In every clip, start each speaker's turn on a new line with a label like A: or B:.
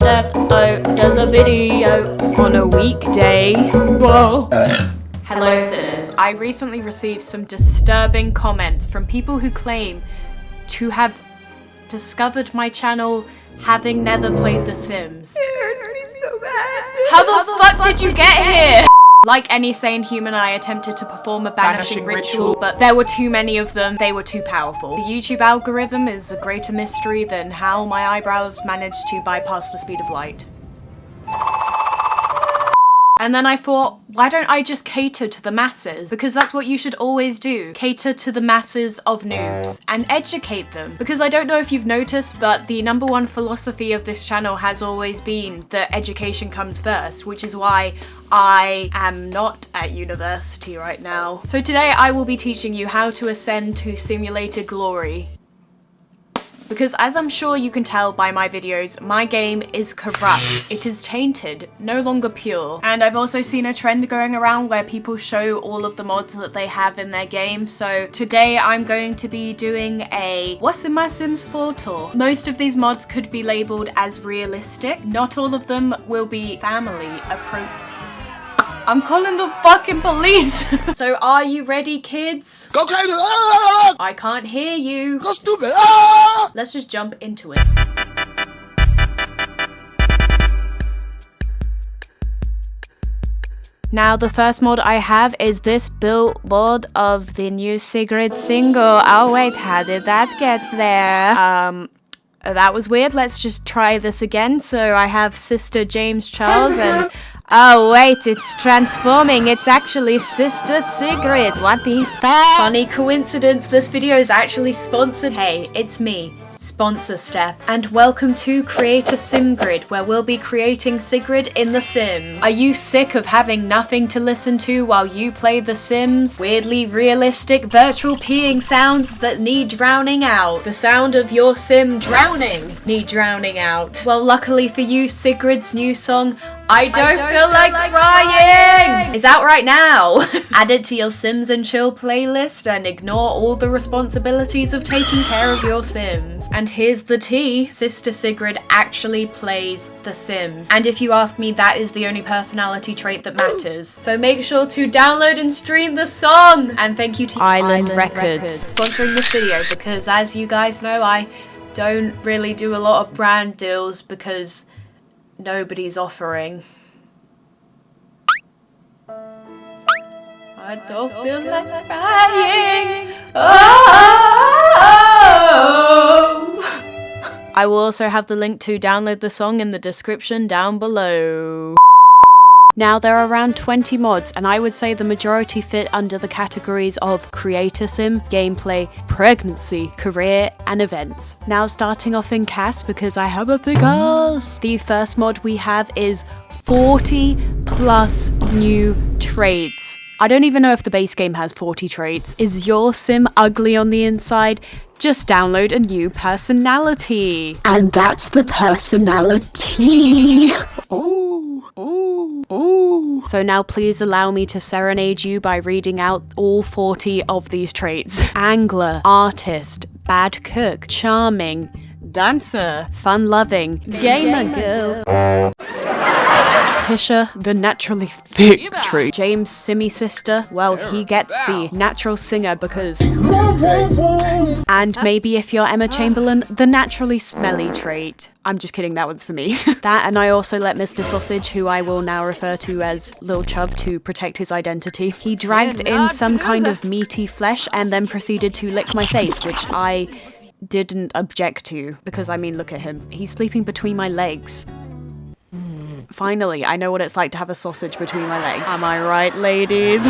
A: Steph does a video on a weekday. Whoa. Hello sinners, I recently received some disturbing comments from people who claim to have discovered my channel having never played The Sims.
B: It hurts me so bad.
A: How the fuck did you get here? Like any sane human, I attempted to perform a banishing ritual, but there were too many of them. They were too powerful. The YouTube algorithm is a greater mystery than how my eyebrows managed to bypass the speed of light. And then I thought, why don't I just cater to the masses? Because that's what you should always do. Cater to the masses of noobs and educate them. Because I don't know if you've noticed, but the #1 philosophy of this channel has always been that education comes first, which is why I am not at university right now. So today I will be teaching you how to ascend to simulated glory. Because as I'm sure you can tell by my videos, my game is corrupt. It is tainted, no longer pure. And I've also seen a trend going around where people show all of the mods that they have in their game. So today I'm going to be doing a What's in My Sims 4 tour. Most of these mods could be labeled as realistic. Not all of them will be family appropriate. I'm calling the fucking police! So are you ready, kids?
C: Go crazy!
A: I can't hear you.
C: Go stupid!
A: Let's just jump into it. Now the first mod I have is this built mod of the new Sigrid single. Oh wait, how did that get there? That was weird. Let's just try this again. So I have Sister James Charles and... Oh wait, it's transforming. It's actually Sister Sigrid. What the fuck? Funny coincidence, this video is actually sponsored. Hey, it's me, sponsor Steph. And welcome to Create a Sim Grid, where we'll be creating Sigrid in The Sims. Are you sick of having nothing to listen to while you play The Sims? Weirdly realistic virtual peeing sounds that need drowning out. The sound of your sim drowning need drowning out. Well, luckily for you, Sigrid's new song, I don't feel like crying! Is out right now. Add it to your Sims and Chill playlist and ignore all the responsibilities of taking care of your Sims. And here's the tea, Sister Sigrid actually plays The Sims. And if you ask me, that is the only personality trait that matters. So make sure to download and stream the song! And thank you to Island Records sponsoring this video, because as you guys know, I don't really do a lot of brand deals because nobody's offering. I don't feel like crying. Oh! I will also have the link to download the song in the description down below. Now, there are around 20 mods, and I would say the majority fit under the categories of Creator Sim, Gameplay, Pregnancy, Career, and Events. Now, starting off in cast, because I have a big ass. The first mod we have is 40 plus new traits. I don't even know if the base game has 40 traits. Is your sim ugly on the inside? Just download a new personality.
B: And that's the personality.
A: So now please allow me to serenade you by reading out all 40 of these traits. Angler, artist, bad cook, charming, dancer, fun-loving, gamer girl. Tisha, the naturally thick trait. James, Simmy sister, well, he gets the natural singer because... And maybe if you're Emma Chamberlain, the naturally smelly trait. I'm just kidding, that one's for me. That, and I also let Mr. Sausage, who I will now refer to as Lil Chub to protect his identity. He dragged in some kind of meaty flesh and then proceeded to lick my face, which I didn't object to. Because, I mean, look at him. He's sleeping between my legs. Finally, I know what it's like to have a sausage between my legs. Am I right, ladies?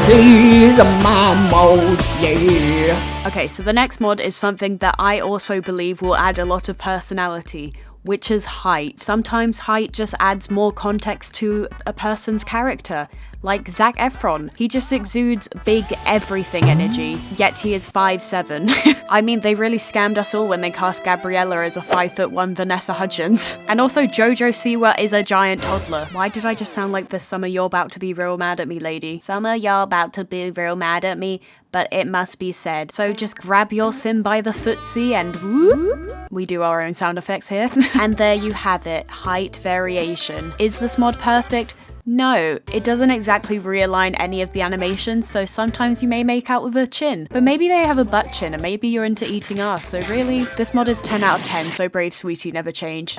B: These are my mods, yeah.
A: Okay, so the next mod is something that I also believe will add a lot of personality, which is height. Sometimes height just adds more context to a person's character. like Zac Efron. He just exudes big everything energy, yet he is 5'7". I mean, they really scammed us all when they cast Gabriella as a 5'1" Vanessa Hudgens. And also Jojo Siwa is a giant toddler. Why did I just sound like this? Summer, you're about to be real mad at me, lady. Summer, you're about to be real mad at me, but it must be said. So just grab your sim by the footsie and whoop. We do our own sound effects here. And there you have it, height variation. Is this mod perfect? No, it doesn't exactly realign any of the animations, so sometimes you may make out with a chin. But maybe they have a butt chin, and maybe you're into eating ass, so really, this mod is 10 out of 10, so brave sweetie, never change.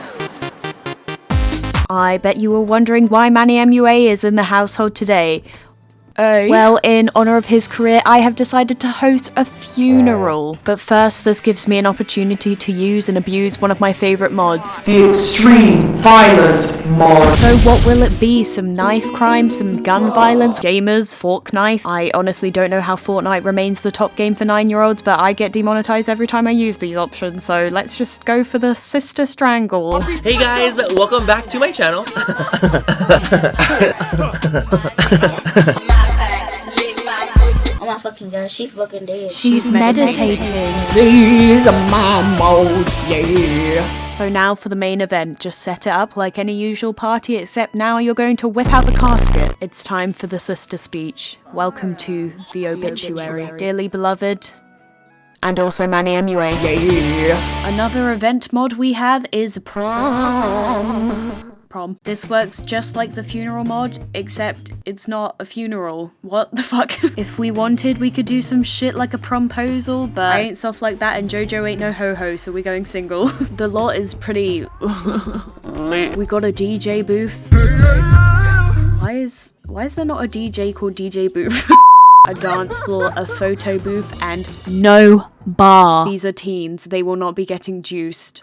A: I bet you were wondering why Manny MUA is in the household today. Well, in honor of his career, I have decided to host a funeral. But first, this gives me an opportunity to use and abuse one of my favorite mods.
C: The Extreme Violence mod.
A: So what will it be? Some knife crime, some gun violence, gamers, fork knife? I honestly don't know how Fortnite remains the top game for 9-year-olds, but I get demonetized every time I use these options, so let's just go for the sister strangle.
D: Hey guys, welcome back to my channel.
E: Oh my fucking god, she fucking dead.
A: She's meditating.
B: These are my modes, yeah.
A: So now for the main event, just set it up like any usual party, except now you're going to whip out the casket. It's time for the sister speech. Welcome to the obituary. Dearly beloved, and also Manny MUA.
B: Yeah.
A: Another event mod we have is Prom. This works just like the funeral mod, except it's not a funeral. What the fuck? If we wanted, we could do some shit like a promposal, but I ain't soft like that and JoJo ain't no ho-ho, so we're going single. The lot is pretty we got a DJ booth. Why is there not a DJ called DJ booth? A dance floor, a photo booth, and no bar. These are teens, they will not be getting juiced.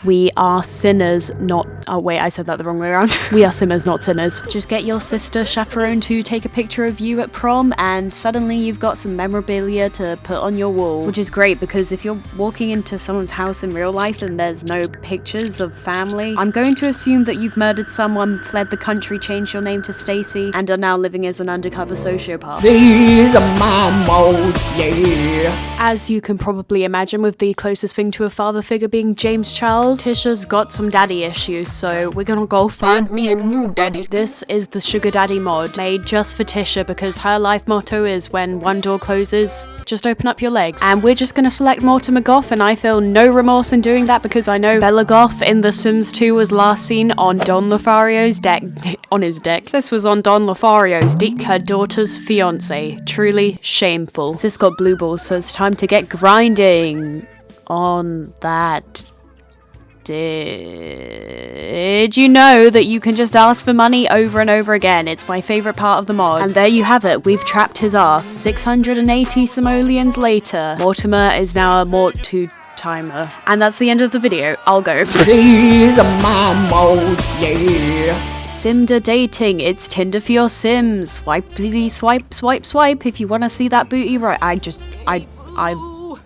A: We are sinners, not... Oh wait, I said that the wrong way around. We are simmers, not sinners. Just get your sister chaperone to take a picture of you at prom, and suddenly you've got some memorabilia to put on your wall. Which is great, because if you're walking into someone's house in real life and there's no pictures of family, I'm going to assume that you've murdered someone, fled the country, changed your name to Stacy, and are now living as an undercover sociopath.
B: These are my modes, yeah.
A: As you can probably imagine, with the closest thing to a father figure being James Charles, Tisha's got some daddy issues, so we're gonna go find me a new daddy. This is the Sugar Daddy mod, made just for Tisha because her life motto is when one door closes, just open up your legs. And we're just gonna select Mortimer Goth, and I feel no remorse in doing that because I know Bella Goth in The Sims 2 was last seen on Don Lothario's deck. On his deck. This was on Don Lothario's deck, her daughter's fiance. Truly shameful. Sis got blue balls, so it's time to get grinding on that. Did you know that you can just ask for money over and over again? It's my favorite part of the mod. And there you have it, we've trapped his ass. 680 simoleons later, Mortimer is now a Mort-2-timer. And that's the end of the video. I'll go.
B: These are my modes, yeah.
A: Simda dating, it's Tinder for your Sims. Swipe, please, swipe, swipe, swipe if you want to see that booty right.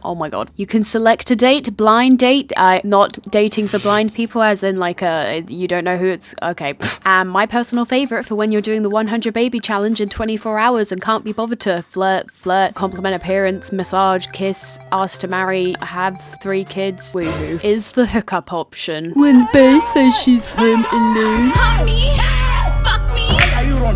A: Oh my god. You can select a date, blind date, not dating for blind people as in like you don't know who it's, okay. And my personal favorite for when you're doing the 100 baby challenge in 24 hours and can't be bothered to flirt, compliment appearance, massage, kiss, ask to marry, have 3 kids, woohoo, is the hookup option. When Bae says she's home alone.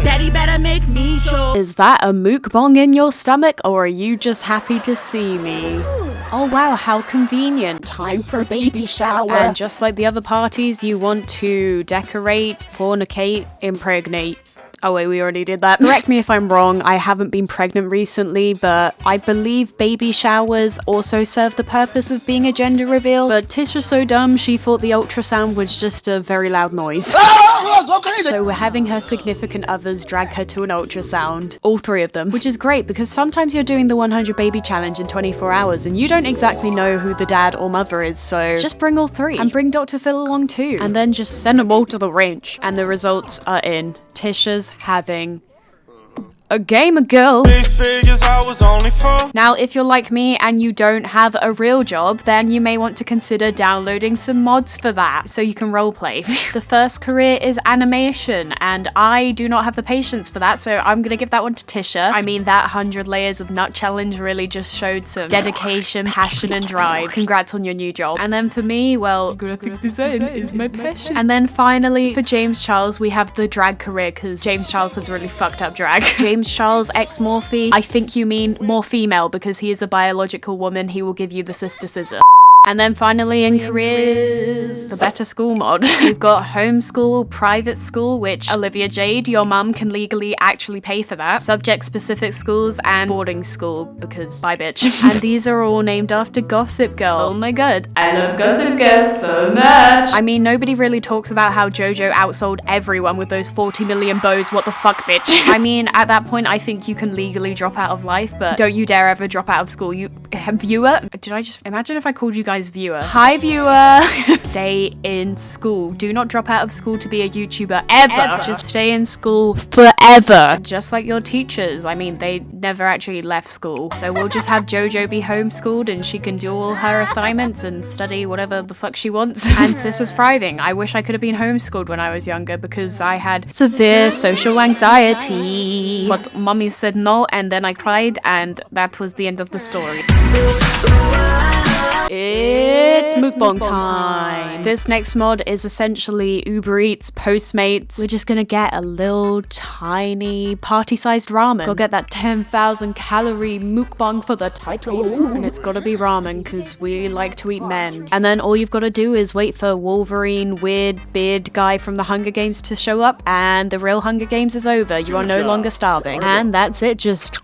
E: Daddy better make me show.
A: Is that a mukbang in your stomach, or are you just happy to see me? Oh wow, how convenient.
B: Time for baby shower.
A: And just like the other parties, you want to decorate, fornicate, impregnate. Oh wait, we already did that. Correct me if I'm wrong, I haven't been pregnant recently, but I believe baby showers also serve the purpose of being a gender reveal. But Tisha's so dumb, she thought the ultrasound was just a very loud noise. So we're having her significant others drag her to an ultrasound. All 3 of them. Which is great, because sometimes you're doing the 100 baby challenge in 24 hours and you don't exactly know who the dad or mother is, so just bring all 3. And bring Dr. Phil along too. And then just send them all to the ranch. And the results are in. Tisha's having a gamer girl.
F: 6 figures I was only for.
A: Now, if you're like me and you don't have a real job, then you may want to consider downloading some mods for that so you can roleplay. The first career is animation, and I do not have the patience for that, so I'm gonna give that one to Tisha. I mean, that 100 layers of nut challenge really just showed some dedication, passion, and drive. Congrats on your new job. And then for me, well, graphic design is my passion. And then finally, for James Charles, we have the drag career, because James Charles has really fucked up drag. James Charles ex Morphe. I think you mean more female, because he is a biological woman. He will give you the sister scissor. And then finally in careers, the better school mod. We've got homeschool, private school, which Olivia Jade, your mum can legally actually pay for that. Subject specific schools and boarding school, because bye bitch. And these are all named after Gossip Girl. Oh my god. I love Gossip Girl so much. I mean, nobody really talks about how JoJo outsold everyone with those 40 million bows. What the fuck, bitch? I mean, at that point, I think you can legally drop out of life, but don't you dare ever drop out of school. You viewer? Did I just imagine if I called you guys viewer? Hi viewer. Stay in school. Do not drop out of school to be a YouTuber ever. Just stay in school forever. Just like your teachers. I mean, they never actually left school. So we'll just have JoJo be homeschooled and she can do all her assignments and study whatever the fuck she wants. And sis is thriving. I wish I could have been homeschooled when I was younger because I had severe social anxiety. But mommy said no, and then I cried, and that was the end of the story. It's mukbang time. This next mod is essentially Uber Eats, Postmates. We're just gonna get a little tiny party-sized ramen. Go get that 10,000 calorie mukbang for the title. And it's gotta be ramen because we like to eat men. And then all you've gotta do is wait for Wolverine, weird beard guy from the Hunger Games to show up, and the real Hunger Games is over. You are no longer starving. And that's it, just...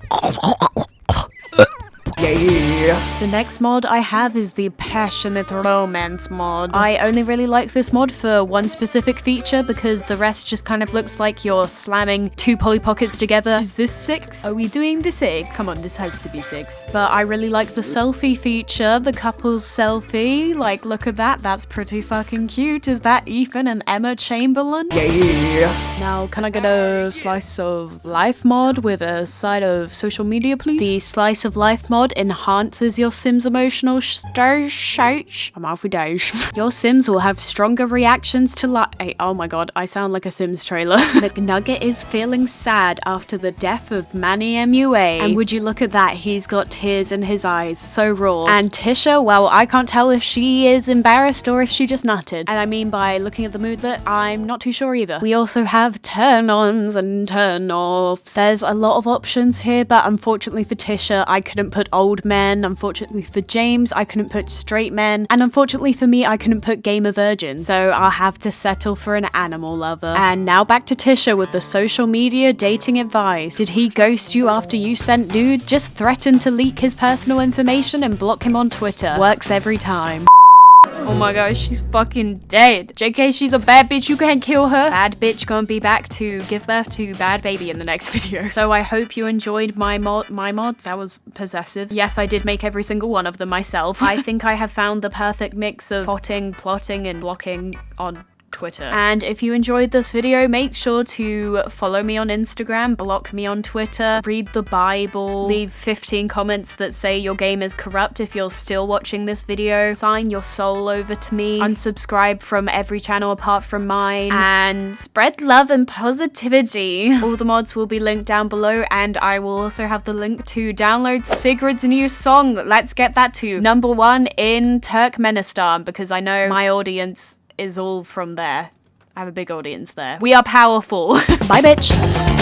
B: Yeah.
A: The next mod I have is the Passionate Romance mod. I only really like this mod for one specific feature because the rest just kind of looks like you're slamming two Polly Pockets together. Is this 6? Are we doing the 6? Come on, this has to be 6. But I really like the selfie feature, the couple's selfie. Like, look at that. That's pretty fucking cute. Is that Ethan and Emma Chamberlain?
B: Yeah.
A: Now, can I get a Slice of Life mod with a side of social media, please? The Slice of Life mod enhances your Sims' emotional stage. I'm off with days. Your Sims will have stronger reactions to oh my god, I sound like a Sims trailer. McNugget is feeling sad after the death of Manny MUA. And would you look at that, he's got tears in his eyes, so raw. And Tisha, well, I can't tell if she is embarrassed or if she just nutted. And I mean, by looking at the moodlet, I'm not too sure either. We also have turn-ons and turn-offs. There's a lot of options here, but unfortunately for Tisha, I couldn't put old men. Unfortunately for James, I couldn't put straight men. And unfortunately for me, I couldn't put gamer virgins. So I'll have to settle for an animal lover. And now back to Tisha with the social media dating advice. Did he ghost you after you sent nude? Just threaten to leak his personal information and block him on Twitter. Works every time. Oh my gosh, she's fucking dead. JK, she's a bad bitch, you can't kill her. Bad bitch gonna be back to give birth to bad baby in the next video. So I hope you enjoyed my mods. That was possessive. Yes, I did make every single one of them myself. I think I have found the perfect mix of plotting, and blocking on Twitter. And if you enjoyed this video, make sure to follow me on Instagram, block me on Twitter, read the Bible, leave 15 comments that say your game is corrupt if you're still watching this video, sign your soul over to me, unsubscribe from every channel apart from mine, and spread love and positivity. All the mods will be linked down below, and I will also have the link to download Sigrid's new song. Let's get that to #1 in Turkmenistan, because I know my audience is all from there. I have a big audience there. We are powerful. Bye, bitch.